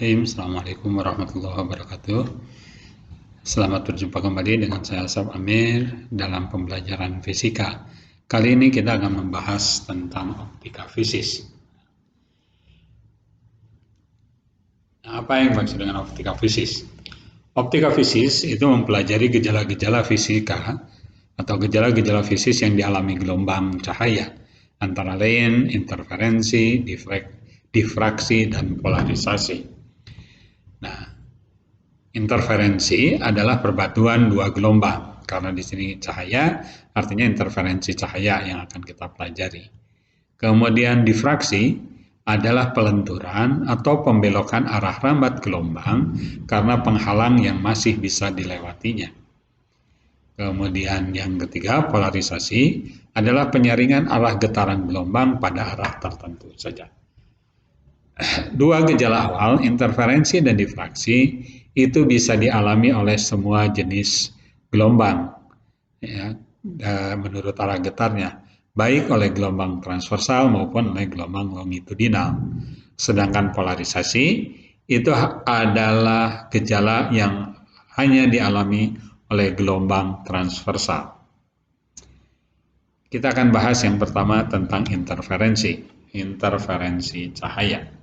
Bismillahirrahmanirrahim. Assalamualaikum warahmatullahi wabarakatuh. Selamat berjumpa kembali dengan saya Asaf Amir dalam pembelajaran fisika. Kali ini kita akan membahas tentang optika fisis. Nah, apa yang dimaksud dengan optika fisis? Optika fisis itu mempelajari gejala-gejala fisika atau gejala-gejala fisis yang dialami gelombang cahaya, antara lain interferensi, difraksi, dan polarisasi. Nah, interferensi adalah perbatuan dua gelombang. Karena di sini cahaya, artinya interferensi cahaya yang akan kita pelajari. Kemudian difraksi adalah pelenturan atau pembelokan arah rambat gelombang karena penghalang yang masih bisa dilewatinya. Kemudian yang ketiga, polarisasi adalah penyaringan arah getaran gelombang pada arah tertentu saja. Dua gejala awal, interferensi dan difraksi, itu bisa dialami oleh semua jenis gelombang, ya, menurut arah getarnya, baik oleh gelombang transversal maupun oleh gelombang longitudinal. Sedangkan polarisasi itu adalah gejala yang hanya dialami oleh gelombang transversal. Kita akan bahas yang pertama tentang interferensi cahaya.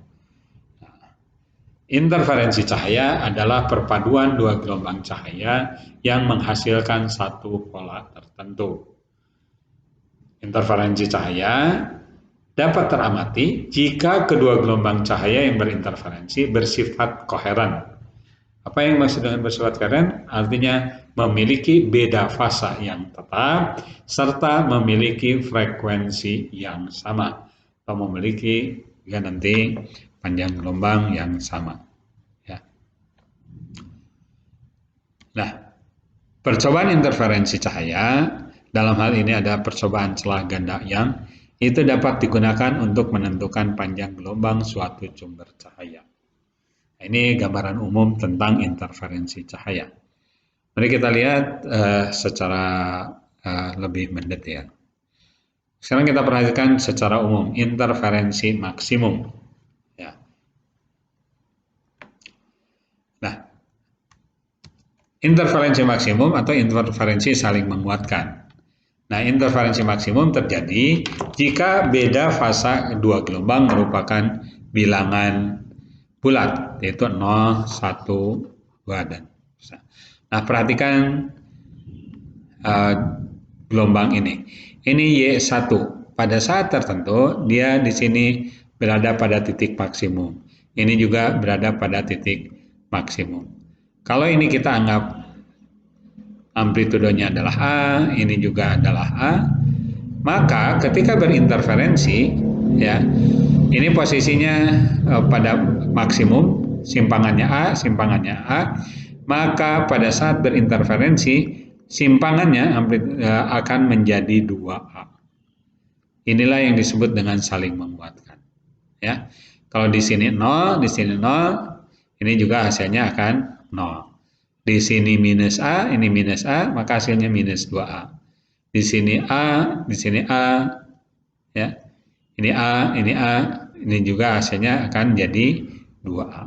Interferensi cahaya adalah perpaduan dua gelombang cahaya yang menghasilkan satu pola tertentu. Interferensi cahaya dapat teramati jika kedua gelombang cahaya yang berinterferensi bersifat koheren. Apa yang maksud dengan bersifat koheren? Artinya memiliki beda fasa yang tetap serta memiliki frekuensi yang sama atau memiliki nanti panjang gelombang yang sama. Ya. Nah, percobaan interferensi cahaya dalam hal ini ada percobaan celah ganda yang itu dapat digunakan untuk menentukan panjang gelombang suatu sumber cahaya. Nah, ini gambaran umum tentang interferensi cahaya. Mari kita lihat secara lebih mendetail. Sekarang kita perhatikan secara umum interferensi maksimum. Ya. Nah, interferensi maksimum atau interferensi saling menguatkan. Nah, interferensi maksimum terjadi jika beda fasa dua gelombang merupakan bilangan bulat, yaitu 0, 1, 2, dan 1. Nah, perhatikan gelombang ini. Ini Y1. Pada saat tertentu, dia di sini berada pada titik maksimum. Ini juga berada pada titik maksimum. Kalau ini kita anggap amplitudenya adalah A, ini juga adalah A, maka ketika berinterferensi, ya, ini posisinya pada maksimum, simpangannya A, maka pada saat berinterferensi, simpangannya akan menjadi 2A. Inilah yang disebut dengan saling menguatkan. Ya, kalau di sini 0, di sini 0, ini juga hasilnya akan 0. Di sini minus A, ini minus A, maka hasilnya minus 2A. Di sini A, di sini A, ya. Ini A, ini juga hasilnya akan jadi 2A.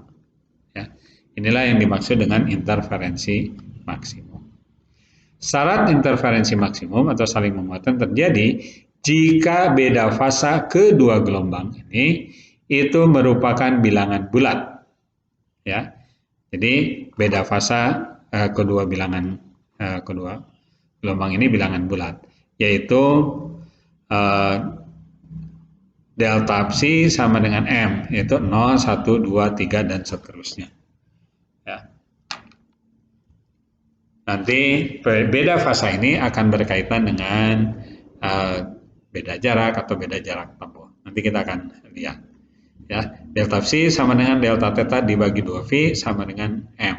Ya. Inilah yang dimaksud dengan interferensi maksimum. Syarat interferensi maksimum atau saling menguatkan terjadi jika beda fasa kedua gelombang ini itu merupakan bilangan bulat. Ya. Jadi beda fasa kedua gelombang ini bilangan bulat, yaitu delta psi sama dengan M, yaitu 0, 1, 2, 3, dan seterusnya. Ya. Nanti beda fasa ini akan berkaitan dengan beda jarak atau beda jarak tempuh. Nanti kita akan lihat. Ya, delta psi sama dengan delta theta dibagi 2V sama dengan M.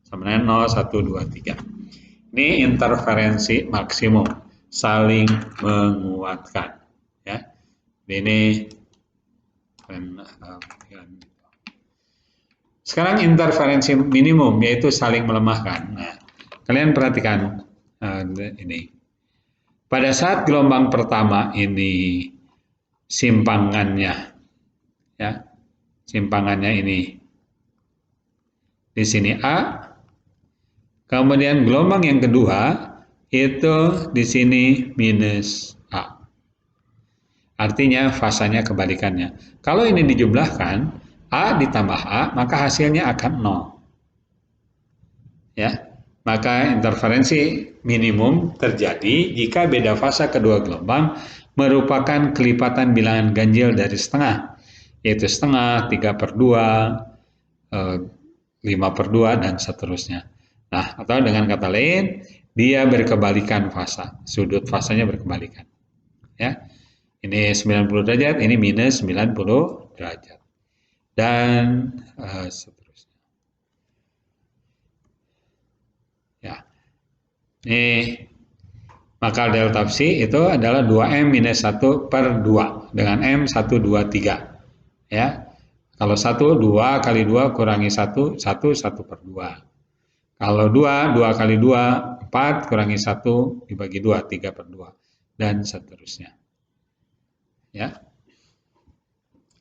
Sama dengan 0, 1, 2, 3. Ini interferensi maksimum, saling menguatkan. Ya. Ini sekarang interferensi minimum, yaitu saling melemahkan. Nah, kalian perhatikan ini. Pada saat gelombang pertama ini simpangannya, ya, simpangannya ini di sini A, kemudian gelombang yang kedua itu di sini minus A. Artinya fasanya kebalikannya. Kalau ini dijumlahkan, A ditambah A, maka hasilnya akan 0. Ya, maka interferensi minimum terjadi jika beda fasa kedua gelombang merupakan kelipatan bilangan ganjil dari setengah, yaitu setengah, 3/2, 5/2, dan seterusnya. Nah, atau dengan kata lain, dia berkebalikan fasa, sudut fasanya berkebalikan. Ya, ini 90 derajat, ini minus 90 derajat. Dan seterusnya. Ya, ini maka delta psi itu adalah 2M minus 1/2 dengan M 1, 2, 3. Ya, kalau 1, 2 kali 2 kurangi 1, 1, 1/2. Kalau 2, 2 kali 2, 4 kurangi 1 dibagi 2, 3/2. Dan seterusnya. Ya.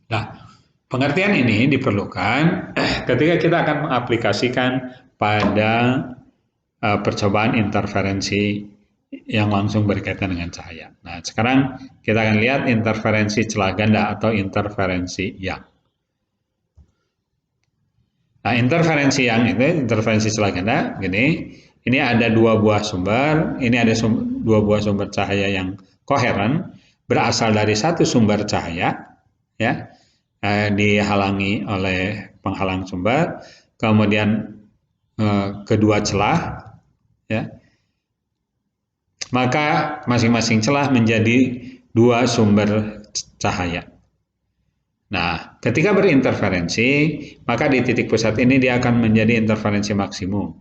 Nah, pengertian ini diperlukan ketika kita akan mengaplikasikan pada percobaan interferensi yang langsung berkaitan dengan cahaya. Nah, sekarang kita akan lihat interferensi celah ganda atau interferensi Young. Nah, interferensi Young itu, interferensi celah ganda, gini, ini ada dua buah sumber, ini ada dua buah sumber cahaya yang koheren, berasal dari satu sumber cahaya, ya, dihalangi oleh penghalang sumber, kemudian kedua celah, ya, maka masing-masing celah menjadi dua sumber cahaya. Nah, ketika berinterferensi, maka di titik pusat ini dia akan menjadi interferensi maksimum.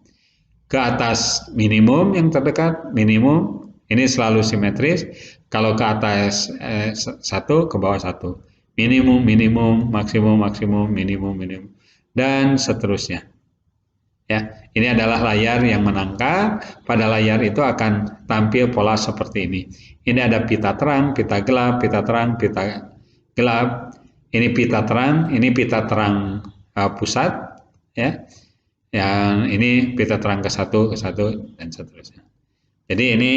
Ke atas minimum yang terdekat, minimum, ini selalu simetris. Kalau ke atas 1, ke bawah 1. Minimum, minimum, maksimum, maksimum, minimum, minimum, dan seterusnya. Ya, ini adalah layar yang menangkap. Pada layar itu akan tampil pola seperti ini. Ini ada pita terang, pita gelap, pita terang, pita gelap. Ini pita terang, ini pita terang pusat, ya. Yang ini pita terang ke satu, dan seterusnya. Jadi ini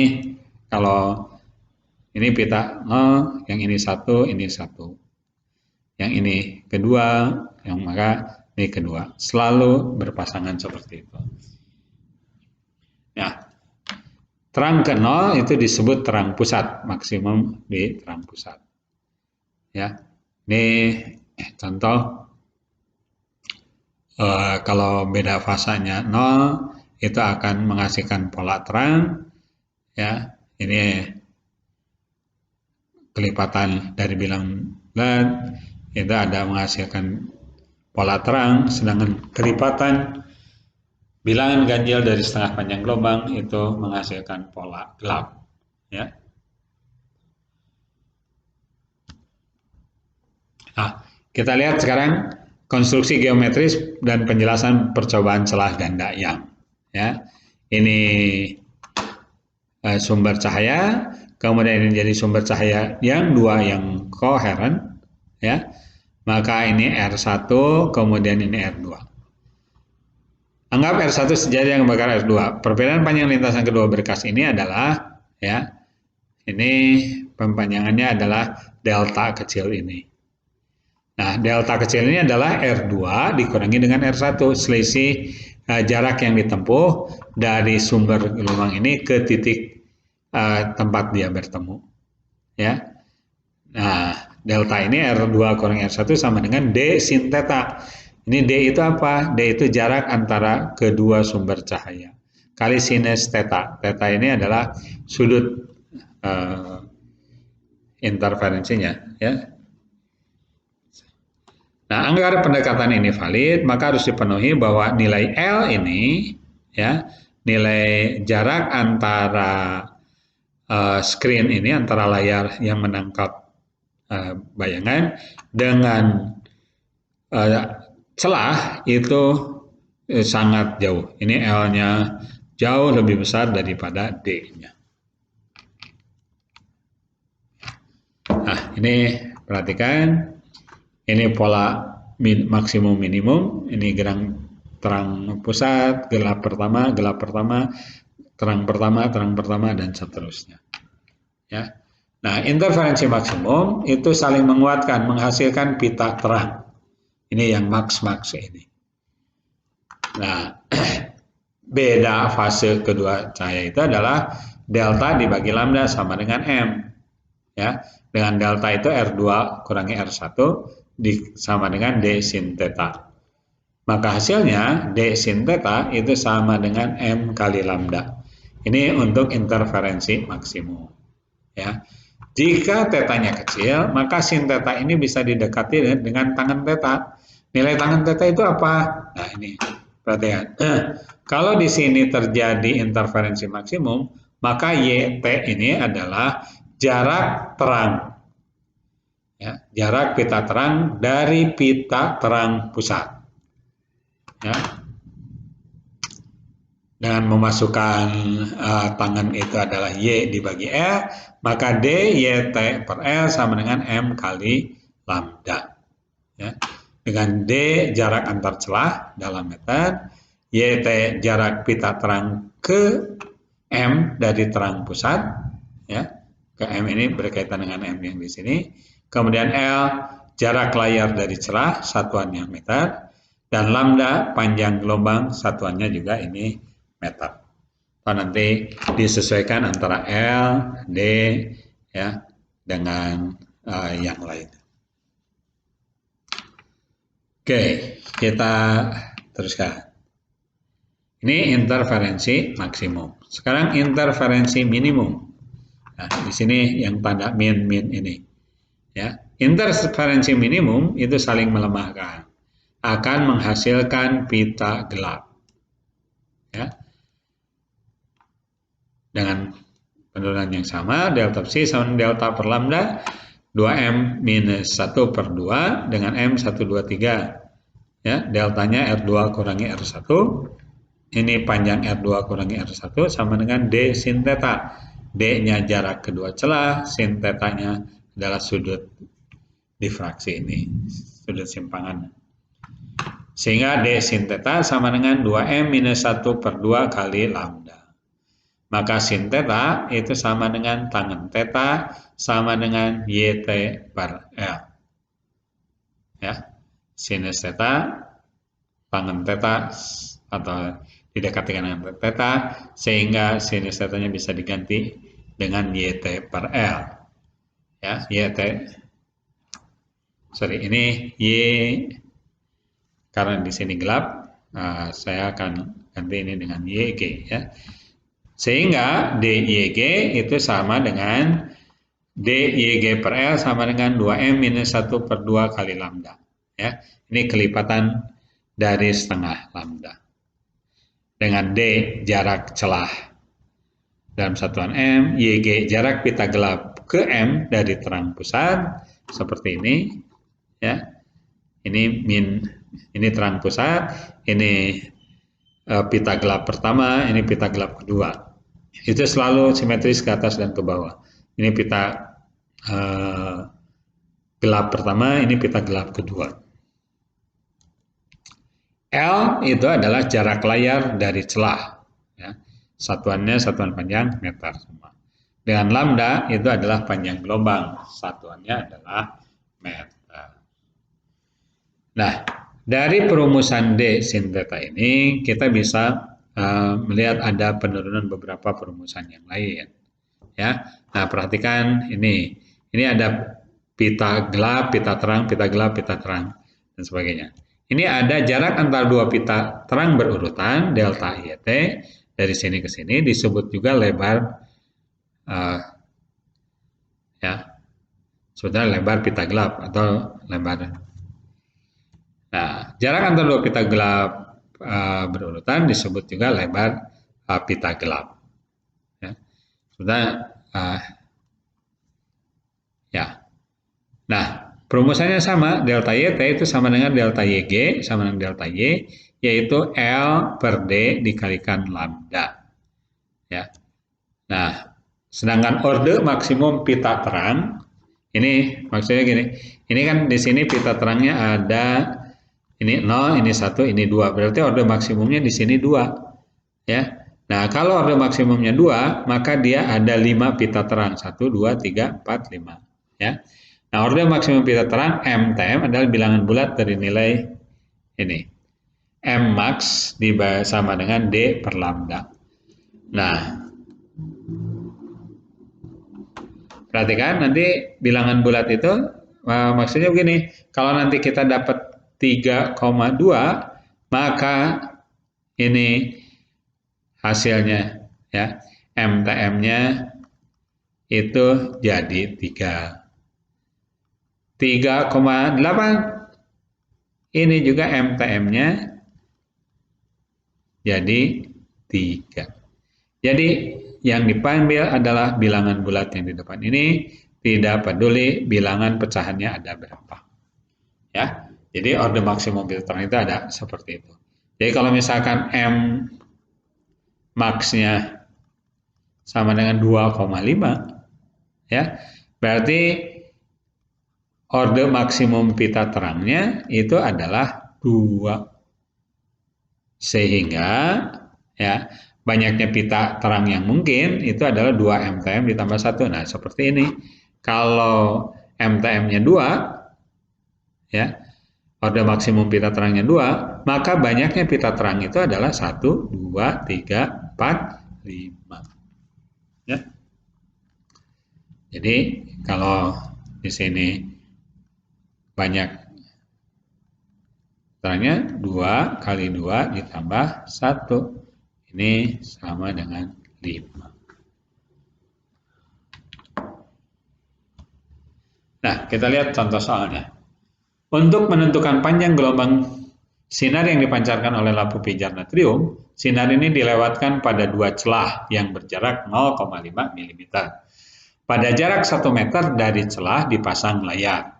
kalau ini pita 0, yang ini 1, ini 1. Yang ini kedua, yang maka ini kedua. Selalu berpasangan seperti itu. Ya, terang ke 0 itu disebut terang pusat, maksimum di terang pusat. Ya, ini contoh kalau beda fasanya 0 itu akan menghasilkan pola terang. Ya, ini kelipatan dari bilangan bulat itu ada menghasilkan pola terang, sedangkan kelipatan bilangan ganjil dari setengah panjang gelombang itu menghasilkan pola gelap. Ya. Nah, kita lihat sekarang konstruksi geometris dan penjelasan percobaan celah ganda Young. Ya, ini sumber cahaya, kemudian ini jadi sumber cahaya yang dua yang koheren, ya. Maka ini R1, kemudian ini R2. Anggap R1 sejajar dengan bakar R2. Perbedaan panjang lintasan kedua berkas ini adalah, ya, ini pempanjangannya adalah delta kecil ini. Nah, delta kecil ini adalah R2 dikurangi dengan R1, selisih jarak yang ditempuh dari sumber gelombang ini ke titik tempat dia bertemu. Ya. Nah, delta ini R2 kurang R1 sama dengan D sin theta. Ini D itu apa? D itu jarak antara kedua sumber cahaya. Kali sinus theta. Theta ini adalah sudut interferensinya. Ya. Nah, agar pendekatan ini valid, maka harus dipenuhi bahwa nilai L ini, ya, nilai jarak antara screen ini, antara layar yang menangkap bayangan dengan celah itu sangat jauh. Ini L-nya jauh lebih besar daripada D-nya. Nah, ini perhatikan. Ini pola maksimum minimum, ini gerang terang pusat, gelap pertama, terang pertama, dan seterusnya. Ya. Nah, interferensi maksimum itu saling menguatkan, menghasilkan pita terang. Ini yang max ini. Nah, beda fase kedua cahaya itu adalah delta dibagi lambda sama dengan M. Ya, dengan delta itu R2 kurangi R1 sama dengan D sin theta. Maka hasilnya D sin theta itu sama dengan M kali lambda. Ini untuk interferensi maksimum. Ya. Jika tetanya kecil, maka sin theta ini bisa didekati dengan tangen theta. Nilai tangen theta itu apa? Nah, ini perhatikan. Kalau di sini terjadi interferensi maksimum, maka YT ini adalah jarak terang. Ya, jarak pita terang dari pita terang pusat. Ya. Dengan memasukkan tangan itu adalah Y dibagi L, maka D YT per L sama dengan M kali lambda. Ya. Dengan D jarak antar celah dalam meter, YT jarak pita terang ke M dari terang pusat, ya, ke M ini berkaitan dengan M yang di sini. Kemudian L jarak layar dari celah, satuannya meter, dan lambda panjang gelombang, satuannya juga ini meter. Nanti disesuaikan antara L, D, ya, dengan yang lain. Oke, kita teruskan. Ini interferensi maksimum. Sekarang interferensi minimum. Nah, di sini yang tanda min ini. Ya, interferensi minimum itu saling melemahkan, akan menghasilkan pita gelap. Ya. Dengan penurunan yang sama, delta psi sama delta per lambda 2M minus 1 per 2 dengan M 1, 2, 3. Ya, deltanya R2 kurangi R1. Ini panjang R2 kurangi R1 sama dengan D sin theta. D-nya jarak kedua celah, sin theta-nya adalah sudut difraksi ini, sudut simpangan. Sehingga D sin theta sama dengan 2M minus 1 per 2 kali lambda. Maka sin theta itu sama dengan tangen theta sama dengan YT per L. Ya, sinus theta, tangen theta, atau didekatkan dengan theta, sehingga sinus theta-nya bisa diganti dengan YT per L. Ya, YT, ini Y, karena di sini gelap, saya akan ganti ini dengan YG. Ya. Sehingga DYG itu sama dengan DYG per L sama dengan 2M minus 1 per 2 kali lambda. Ya. Ini kelipatan dari setengah lambda. Dengan D jarak celah dalam satuan M, YG jarak pita gelap ke M dari terang pusat, seperti ini. Ya. Ini terang pusat, ini pita gelap pertama, ini pita gelap kedua. Itu selalu simetris ke atas dan ke bawah. Ini pita gelap pertama, ini pita gelap kedua. L itu adalah jarak layar dari celah. Ya. Satuannya satuan panjang meter semua. Dengan lambda itu adalah panjang gelombang. Satuannya adalah meter. Nah, dari perumusan D sin theta ini kita bisa melihat ada penurunan beberapa perumusan yang lain. Ya. Nah, perhatikan ini. Ini ada pita gelap, pita terang, pita gelap, pita terang, dan sebagainya. Ini ada jarak antara dua pita terang berurutan, delta YT, dari sini ke sini, disebut juga lebar, ya, sebetulnya lebar pita gelap atau lebar. Nah, jarak antara dua pita gelap berurutan disebut juga lebar pita gelap. Ya, sebetulnya, ya. Nah, perumusannya sama, delta YT itu sama dengan delta YG, sama dengan delta Y, yaitu L per D dikalikan lambda. Ya. Nah, sedangkan orde maksimum pita terang, ini maksudnya gini, ini kan di sini pita terangnya ada Ini 0, ini 1, ini 2. Berarti orde maksimumnya di sini 2. Ya. Nah, kalau orde maksimumnya 2, maka dia ada 5 pita terang. 1, 2, 3, 4, 5. Ya. Nah, orde maksimum pita terang MTM adalah bilangan bulat dari nilai ini. M max sama dengan D per lambda. Nah, perhatikan nanti bilangan bulat itu maksudnya begini, kalau nanti kita dapat 3,2, maka ini hasilnya ya, MTM-nya itu jadi 3,8. Ini juga MTM-nya jadi 3. Jadi yang diambil adalah bilangan bulat yang di depan ini, tidak peduli bilangan pecahannya ada berapa. Ya. Jadi orde maksimum pita terang itu ada seperti itu. Jadi kalau misalkan M max-nya sama dengan 2,5, ya, berarti orde maksimum pita terangnya itu adalah 2. Sehingga ya, banyaknya pita terang yang mungkin itu adalah 2 MTM ditambah 1. Nah, seperti ini. Kalau MTM-nya 2, ya, orde maksimum pita terangnya 2, maka banyaknya pita terang itu adalah 1, 2, 3, 4, 5. Ya. Jadi, kalau di sini banyak terangnya 2 kali 2 ditambah 1. Ini sama dengan 5. Nah, kita lihat contoh soalnya. Untuk menentukan panjang gelombang sinar yang dipancarkan oleh lampu pijar natrium, sinar ini dilewatkan pada 2 celah yang berjarak 0,5 mm. Pada jarak 1 meter dari celah dipasang layar.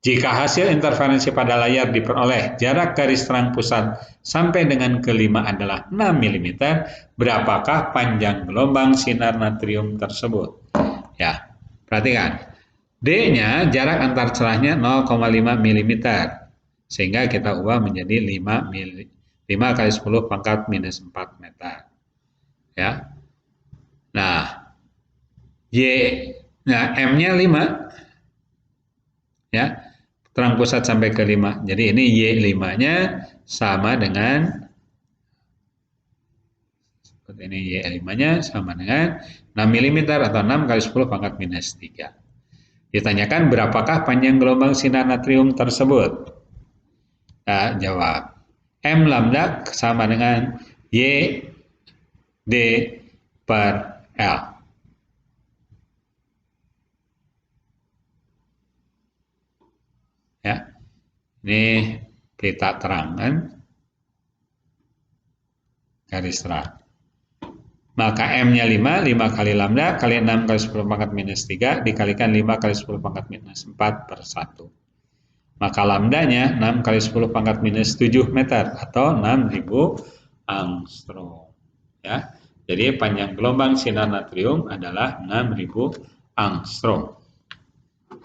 Jika hasil interferensi pada layar diperoleh jarak garis terang pusat sampai dengan kelima adalah 6 mm, berapakah panjang gelombang sinar natrium tersebut? Ya, perhatikan. D-nya jarak antar celahnya 0,5 mm. Sehingga kita ubah menjadi 5 kali 10 pangkat minus 4 meter. Ya. Nah, M-nya 5. Ya. Terang pusat sampai ke 5. Jadi ini Y5-nya sama dengan seperti ini, Y5-nya sama dengan 6 mm atau 6 kali 10 pangkat minus 3. Ditanyakan berapakah panjang gelombang sinar natrium tersebut? Nah, jawab. M lambda sama dengan Y D per L. Ya. Ini pita terang kan? Garis terang. Maka M-nya 5, 5 kali lambda kali 6 kali 10 pangkat minus 3 dikalikan 5 kali 10 pangkat minus 4 per 1. Maka lambdanya 6 kali 10 pangkat minus 7 meter atau 6.000 angstrom. Ya. Jadi panjang gelombang sinar natrium adalah 6.000 angstrom.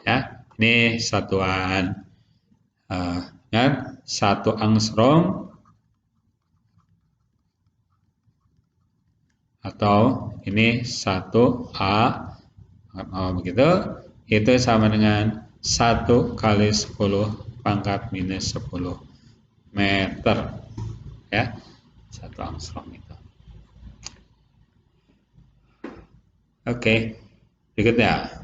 Ya, ini satuan kan 1 angstrom atau ini 1A begitu, itu sama dengan 1 kali 10 pangkat minus 10 meter. Ya, 1 angstrom itu. Oke, berikutnya.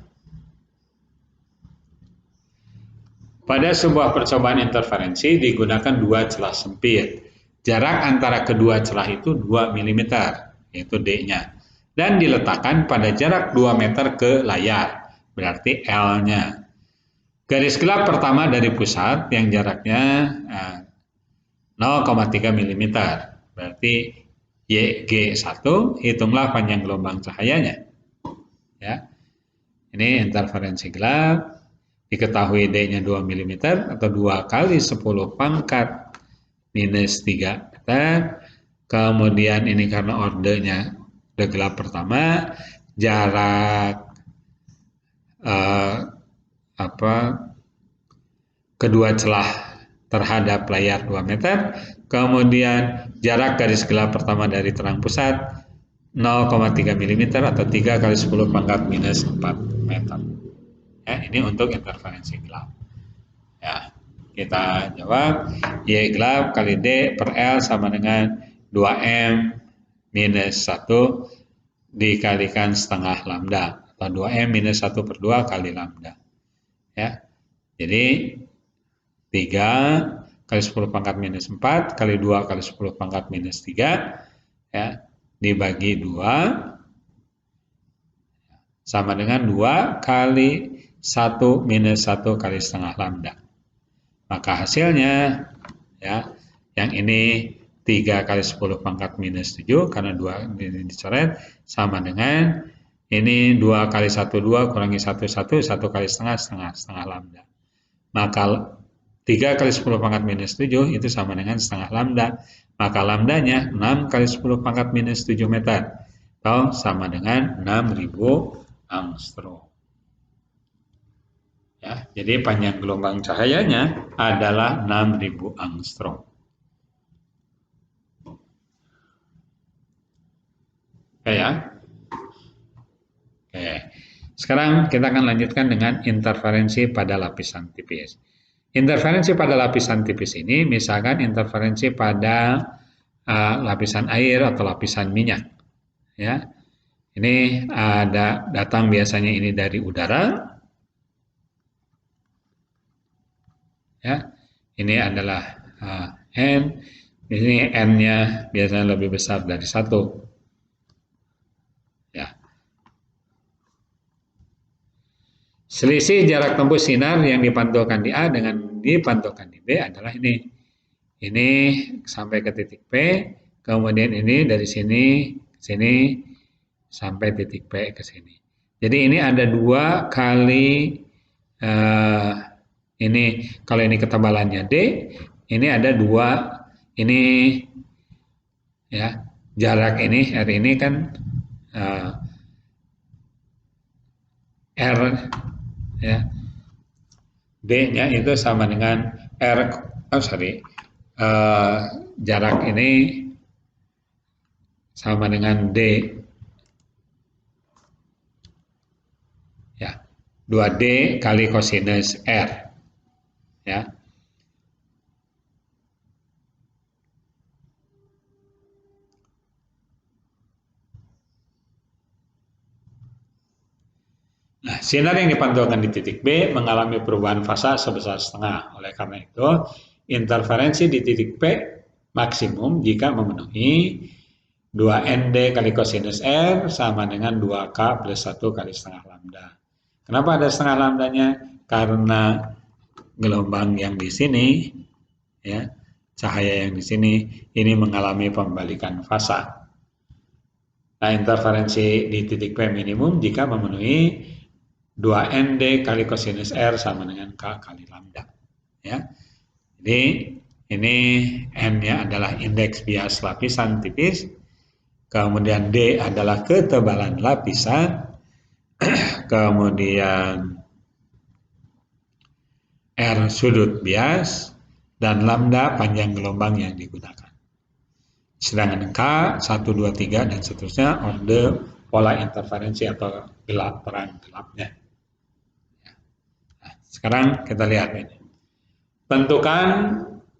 Pada sebuah percobaan interferensi digunakan 2 celah sempit. Jarak antara kedua celah itu 2 mm, yaitu D-nya. Dan diletakkan pada jarak 2 meter ke layar, berarti L-nya. Garis gelap pertama dari pusat yang jaraknya 0,3 mm, berarti YG1, hitunglah panjang gelombang cahayanya. Ya. Ini interferensi gelap. Diketahui D-nya 2 mm atau 2 kali 10 pangkat minus 3 meter. Kemudian ini karena ordenya udah gelap pertama, jarak kedua celah terhadap layar 2 meter, kemudian jarak garis gelap pertama dari terang pusat 0,3 mm atau 3 kali 10 pangkat minus 4 meter. Ya, ini untuk interferensi gelap. Ya, kita jawab Y gelap kali D per L sama dengan 2M minus 1 dikalikan setengah lambda atau 2M minus 1 per 2 kali lambda. Ya, jadi 3 kali 10 pangkat minus 4 kali 2 kali 10 pangkat minus 3 ya, dibagi 2 sama dengan 2 kali 1 minus 1 kali setengah lambda. Maka hasilnya ya, yang ini 3 kali 10 pangkat minus 7 karena 2 ini dicoret sama dengan ini 2 kali 1 2 kurangi 1 1 1 kali setengah lambda. Maka 3 kali 10 pangkat minus 7 itu sama dengan setengah lambda. Maka lambdanya 6 kali 10 pangkat minus 7 meter atau sama dengan 6000 angstrom. Ya, jadi panjang gelombang cahayanya adalah 6000 angstrom. Oke ya. Oke. Sekarang kita akan lanjutkan dengan interferensi pada lapisan tipis. Interferensi pada lapisan tipis ini misalkan interferensi pada lapisan air atau lapisan minyak. Ya. Ini ada datang biasanya ini dari udara. Ya. Ini adalah N. Ini N-nya biasanya lebih besar dari 1. Ya. Selisih jarak tembus sinar yang dipantulkan di A dengan dipantulkan di B adalah ini. Ini sampai ke titik P, kemudian ini dari sini ke sini sampai titik P ke sini. Jadi ini ada 2 kali ini kalau ini ketebalannya D, ini ada 2 ini ya jarak ini R ini kan R ya D-nya itu sama dengan R jarak ini sama dengan D ya 2D kali kosinus R ya. Nah, sinar yang dipantulkan di titik B mengalami perubahan fasa sebesar setengah. Oleh karena itu, interferensi di titik P maksimum jika memenuhi 2ND kali kosinus R sama dengan 2K plus 1 kali setengah lambda. Kenapa ada setengah lambdanya? Karena gelombang yang di sini, ya, cahaya yang di sini, ini mengalami pembalikan fasa. Nah, interferensi di titik P minimum jika memenuhi 2ND kali kosinus R sama dengan K kali lambda. Ya. Jadi ini N-nya adalah indeks bias lapisan tipis, kemudian D adalah ketebalan lapisan, kemudian R sudut bias, dan lambda panjang gelombang yang digunakan. Sedangkan K, 1, 2, 3, dan seterusnya orde pola interferensi atau gelap terang gelapnya. Sekarang kita lihat ini. Tentukan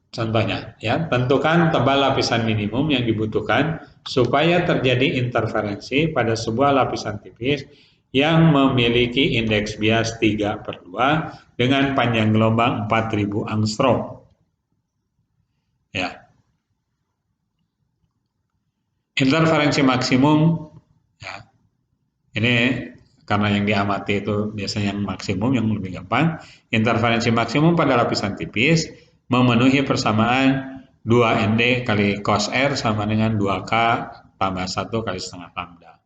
contohnya ya, tentukan tebal lapisan minimum yang dibutuhkan supaya terjadi interferensi pada sebuah lapisan tipis yang memiliki indeks bias 3/2 dengan panjang gelombang 4000 angstrom. Ya. Interferensi maksimum ya. Ini karena yang diamati itu biasanya yang maksimum, yang lebih gampang. Interferensi maksimum pada lapisan tipis memenuhi persamaan 2ND kali cos R sama dengan 2K tambah 1 kali setengah lambda.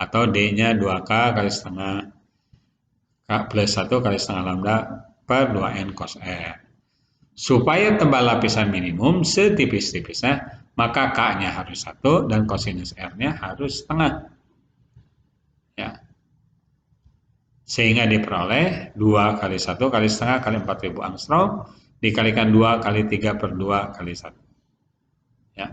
Atau D-nya 2K kali setengah K plus 1 kali setengah lambda per 2N cos R. Supaya tebal lapisan minimum setipis-tipisnya, maka K-nya harus 1 dan kosinus R-nya harus setengah. Ya. Sehingga diperoleh 2 kali 1 kali setengah kali 4000 angstrom dikalikan 2 kali 3 per 2 kali 1. Ya.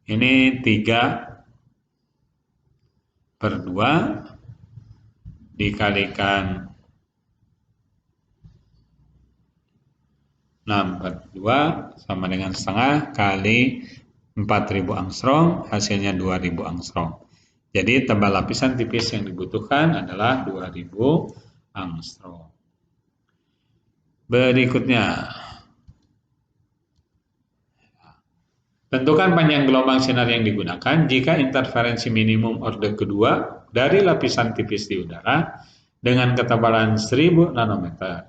Ini 3 per 2 dikalikan 6 per 2 sama dengan setengah kali 4.000 angstrom, hasilnya 2.000 angstrom. Jadi tebal lapisan tipis yang dibutuhkan adalah 2.000 angstrom. Berikutnya, tentukan panjang gelombang sinar yang digunakan jika interferensi minimum orde kedua dari lapisan tipis di udara dengan ketebalan 1000 nanometer,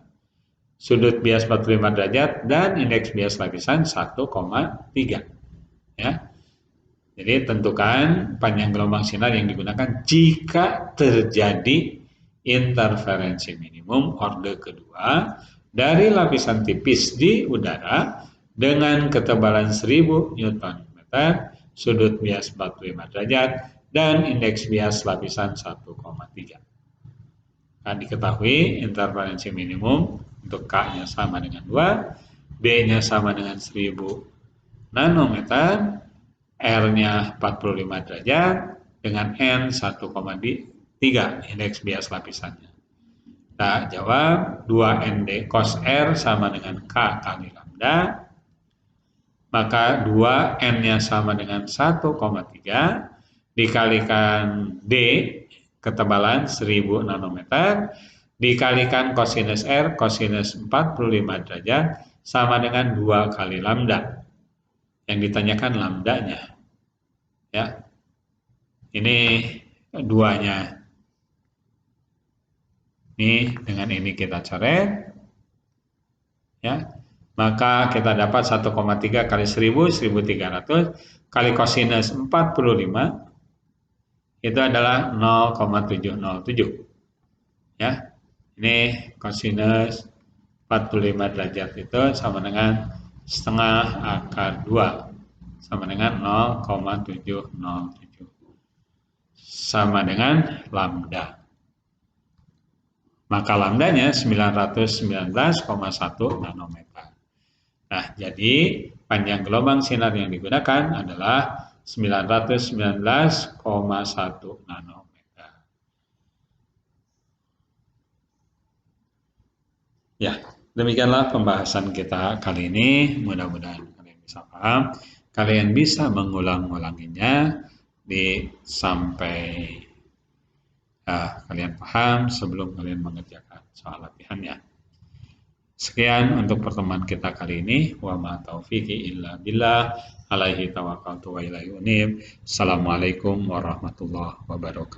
sudut bias 45 derajat, dan indeks bias lapisan 1,3. Ya. Jadi tentukan panjang gelombang sinar yang digunakan jika terjadi interferensi minimum orde kedua dari lapisan tipis di udara dengan ketebalan 1000 Nm, sudut bias 45 derajat, dan indeks bias lapisan 1,3. Nah, diketahui interferensi minimum untuk K-nya sama dengan 2, B-nya sama dengan 1000 nanometer, R-nya 45 derajat, dengan N 1,3 indeks bias lapisannya. Kita jawab 2ND cos R sama dengan K kali lambda, maka 2N-nya sama dengan 1,3 dikalikan D, ketebalan 1000 nanometer, dikalikan kosinus R, kosinus 45 derajat, sama dengan 2 kali lambda. Yang ditanyakan lambdanya. Ya. Ini 2-nya. Ini dengan ini kita coret. Ya. Maka kita dapat 1,3 kali 1000, 1300 kali kosinus 45 itu adalah 0,707. Ya. Ini kosinus 45 derajat itu sama dengan setengah akar 2 sama dengan 0,707 sama dengan lambda. Maka lambdanya 919,1 nanometer. Nah, jadi panjang gelombang sinar yang digunakan adalah 919,1 nanometer. Ya, demikianlah pembahasan kita kali ini. Mudah-mudahan kalian bisa paham. Kalian bisa mengulang-ulanginya sampai kalian paham sebelum kalian mengerjakan soal latihannya. Sekian untuk pertemuan kita kali ini. Wa ma taufiqi illa billah, alaihi tawakkaltu wa ilaihi unib. Assalamualaikum warahmatullahi wabarakatuh.